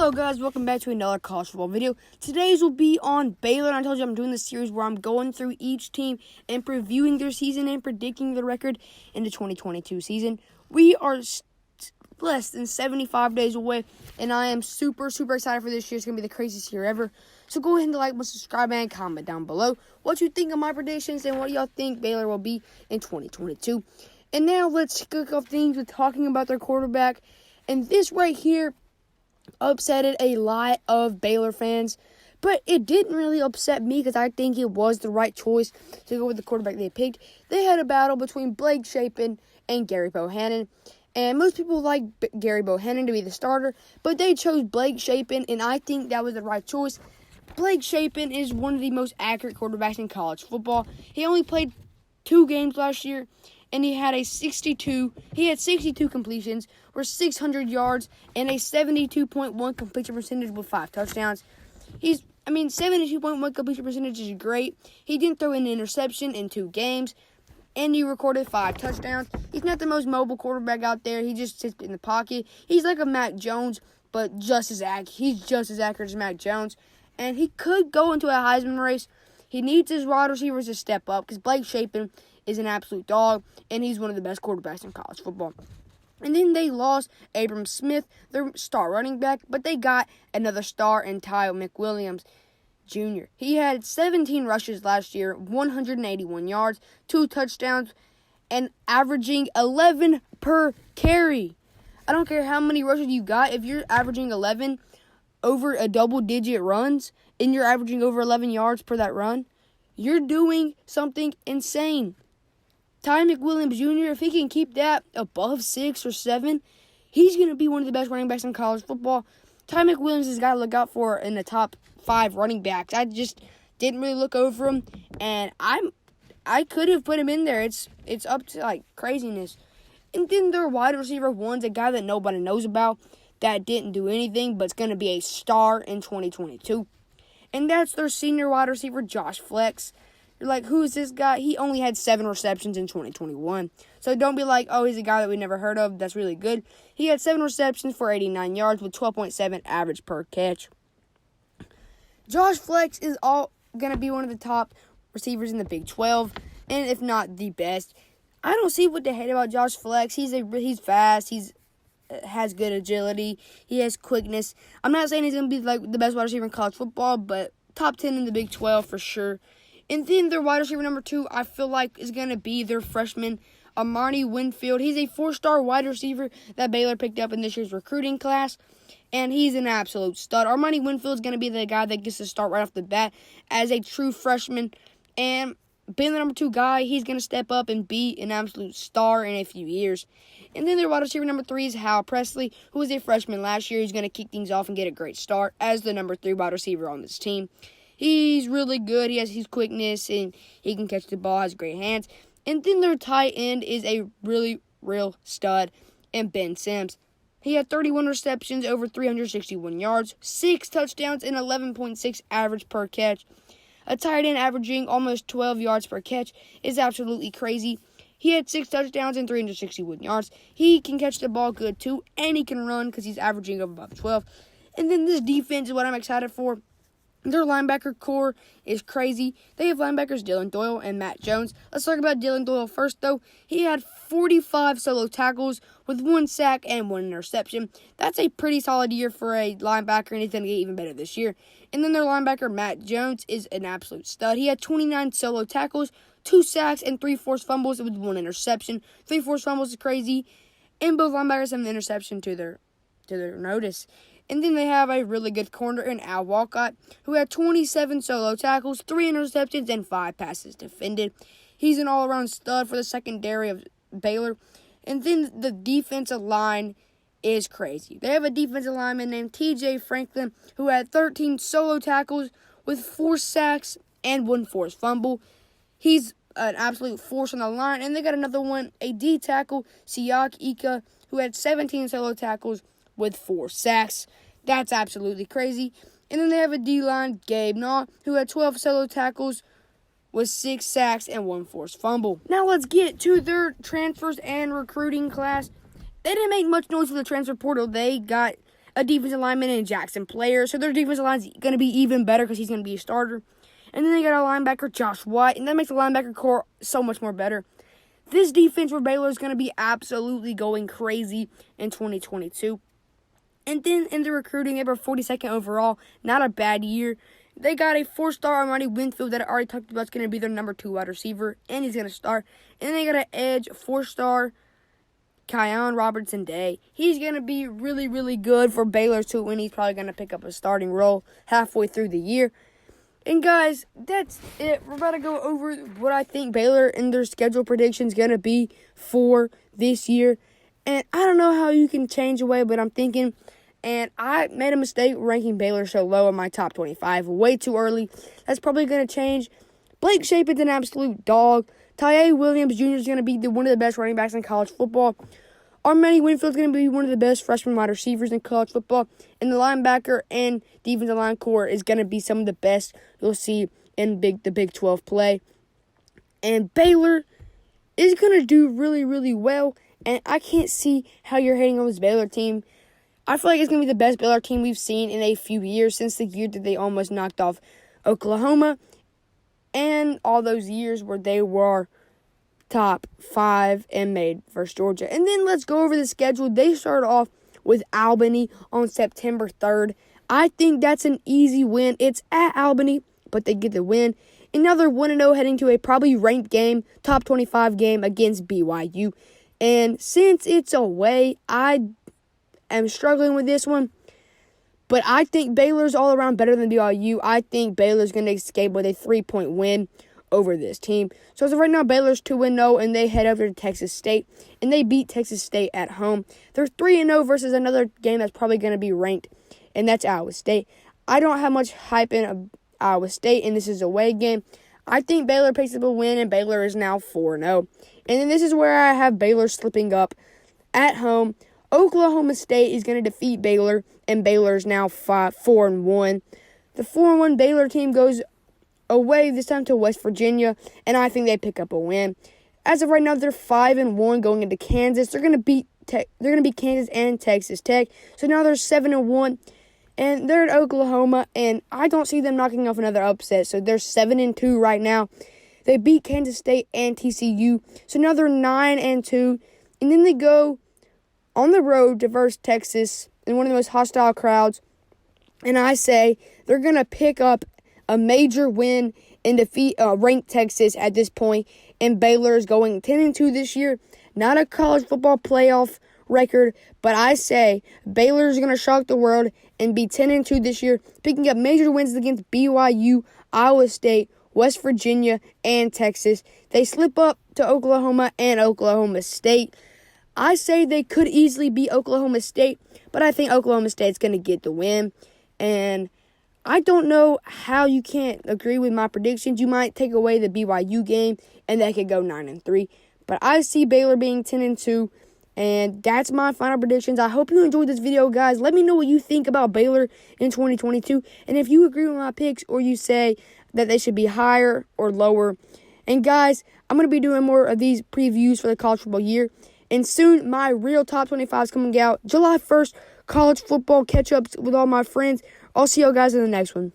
Hello guys, welcome back to another college football video. Today's will be on Baylor, and I told you I'm doing this series where I'm going through each team and previewing their season and predicting the record in the 2022 season. We are less than 75 days away, and I am super excited for this year. It's going to be the craziest year ever. So go ahead and like, subscribe, and comment down below what you think of my predictions and what y'all think Baylor will be in 2022. And now let's kick off things with talking about their quarterback. And this right here upsetted a lot of Baylor fans, but it didn't really upset me because I think it was the right choice to go with the quarterback they picked. They had a battle between Blake Chapin and Gary Bohannon, and most people like Gary Bohannon to be the starter, but they chose Blake Chapin, and I think that was the right choice. Blake Chapin is one of the most accurate quarterbacks in college football. He only played 2 games last year, and he had 62 completions for 600 yards and a 72.1 completion percentage with 5 touchdowns. 72.1 completion percentage is great. He didn't throw an interception in 2 games, and he recorded 5 touchdowns. He's not the most mobile quarterback out there. He just sits in the pocket. He's like a Mac Jones, but he's just as accurate as Mac Jones, and he could go into a Heisman race. He needs his wide receivers to step up because Blake Chapin is an absolute dog, and he's one of the best quarterbacks in college football. And then they lost Abram Smith, their star running back, but they got another star in Mcwilliams Jr. He had 17 rushes last year, 181 yards, 2 touchdowns, and averaging 11 per carry. I don't care how many rushes you got. If you're averaging 11 over a double-digit runs, and you're averaging over 11 yards per that run, you're doing something insane. Mcwilliams Jr., if he can keep that above 6 or 7, he's going to be one of the best running backs in college football. Mcwilliams has got to look out for in the top 5 running backs. I just didn't really look over him, and I could have put him in there. It's up to, like, craziness. And then their wide receiver one's a guy that nobody knows about that didn't do anything, but it's going to be a star in 2022. And that's their senior wide receiver, Josh Flex. You're like, who is this guy? He only had 7 receptions in 2021. So don't be like, oh, he's a guy that we never heard of. That's really good. He had 7 receptions for 89 yards with 12.7 average per catch. Josh Flex is all going to be one of the top receivers in the Big 12, and if not the best. I don't see what to hate about Josh Flex. He's fast. Has good agility. He has quickness. I'm not saying he's going to be like the best wide receiver in college football, but top 10 in the Big 12 for sure. And then their wide receiver number 2, I feel like, is going to be their freshman, Armani Winfield. He's a 4-star wide receiver that Baylor picked up in this year's recruiting class, and he's an absolute stud. Armani Winfield is going to be the guy that gets to start right off the bat as a true freshman, and being the number 2 guy, he's going to step up and be an absolute star in a few years. And then their wide receiver number 3 is Hal Presley, who was a freshman last year. He's going to kick things off and get a great start as the number 3 wide receiver on this team. He's really good. He has his quickness, and he can catch the ball, has great hands. And then their tight end is a really real stud, and Ben Sims. He had 31 receptions, over 361 yards, 6 touchdowns, and 11.6 average per catch. A tight end averaging almost 12 yards per catch is absolutely crazy. He had 6 touchdowns and 361 yards. He can catch the ball good, too, and he can run because he's averaging above 12. And then this defense is what I'm excited for. Their linebacker core is crazy. They have linebackers Dylan Doyle and Matt Jones. Let's talk about Dylan Doyle first, though. He had 45 solo tackles with 1 sack and 1 interception. That's a pretty solid year for a linebacker, and he's going to get even better this year. And then their linebacker, Matt Jones, is an absolute stud. He had 29 solo tackles, 2 sacks, and 3 forced fumbles with 1 interception. 3 forced fumbles is crazy. And both linebackers have an interception to their notice. And then they have a really good corner in Al Walcott, who had 27 solo tackles, 3 interceptions, and 5 passes defended. He's an all-around stud for the secondary of Baylor. And then the defensive line is crazy. They have a defensive lineman named T.J. Franklin, who had 13 solo tackles with 4 sacks and 1 forced fumble. He's an absolute force on the line. And they got another one, a D tackle, Siak Ika, who had 17 solo tackles with 4 sacks. That's absolutely crazy. And then they have a D-line, Gabe Naw, who had 12 solo tackles with 6 sacks and 1 forced fumble. Now let's get to their transfers and recruiting class. They didn't make much noise for the transfer portal. They got a defensive lineman in Jackson Player. So their defensive line's going to be even better because he's going to be a starter. And then they got a linebacker, Josh White, and that makes the linebacker core so much more better. This defense for Baylor is going to be absolutely going crazy in 2022. And then in the recruiting, they were 42nd overall. Not a bad year. They got a 4-star Armani Winfield that I already talked about is going to be their number 2 wide receiver, and he's going to start. And then they got an edge, 4-star Keon Robertson-Day. He's going to be really, really good for Baylor too, and he's probably going to pick up a starting role halfway through the year. And guys, that's it. We're about to go over what I think Baylor and their schedule predictions going to be for this year. And I don't know how you can change away, but I'm thinking, and I made a mistake ranking Baylor so low in my top 25 way too early. That's probably going to change. Blake Chapin's an absolute dog. Mcwilliams Jr. is going to be one of the best running backs in college football. Armani Winfield is going to be one of the best freshman wide receivers in college football. And the linebacker and defensive line core is going to be some of the best you'll see in the Big 12 play. And Baylor is going to do really, really well. And I can't see how you're hating on this Baylor team. I feel like it's going to be the best Baylor team we've seen in a few years since the year that they almost knocked off Oklahoma. And all those years where they were top 5 and made versus Georgia. And then let's go over the schedule. They start off with Albany on September 3rd. I think that's an easy win. It's at Albany, but they get the win. And now they're 1-0 heading to a probably ranked game, top 25 game against BYU. And since it's away, I am struggling with this one. But I think Baylor's all around better than BYU. I think Baylor's going to escape with a 3-point win over this team. So as of right now, Baylor's 2-0, and they head over to Texas State, and they beat Texas State at home. They're 3-0 versus another game that's probably going to be ranked, and that's Iowa State. I don't have much hype in Iowa State, and this is a away game. I think Baylor picks up a win, and Baylor is now 4-0. And then this is where I have Baylor slipping up at home. Oklahoma State is going to defeat Baylor, and Baylor is now 4-1. The 4-1 Baylor team goes away this time to West Virginia, and I think they pick up a win. As of right now, they're 5-1 going into Kansas. They're going to beat Kansas and Texas Tech. So now they're 7-1, and they're at Oklahoma, and I don't see them knocking off another upset. So they're 7-2 right now. They beat Kansas State and TCU, so now they're 9-2, and then they go on the road to versus Texas in one of the most hostile crowds, and I say they're going to pick up a major win and defeat ranked Texas at this point, and Baylor is going 10-2 this year. Not a college football playoff record, but I say Baylor is going to shock the world and be 10-2 this year, picking up major wins against BYU, Iowa State, West Virginia, and Texas. They slip up to Oklahoma and Oklahoma State. I say they could easily beat Oklahoma State, but I think Oklahoma State's going to get the win. And I don't know how you can't agree with my predictions. You might take away the BYU game, and they could go 9-3. But I see Baylor being 10-2, and that's my final predictions. I hope you enjoyed this video, guys. Let me know what you think about Baylor in 2022, and if you agree with my picks or you say that they should be higher or lower. And guys, I'm going to be doing more of these previews for the college football year. And soon, my real top 25 is coming out. July 1st, college football catch-ups with all my friends. I'll see y'all guys in the next one.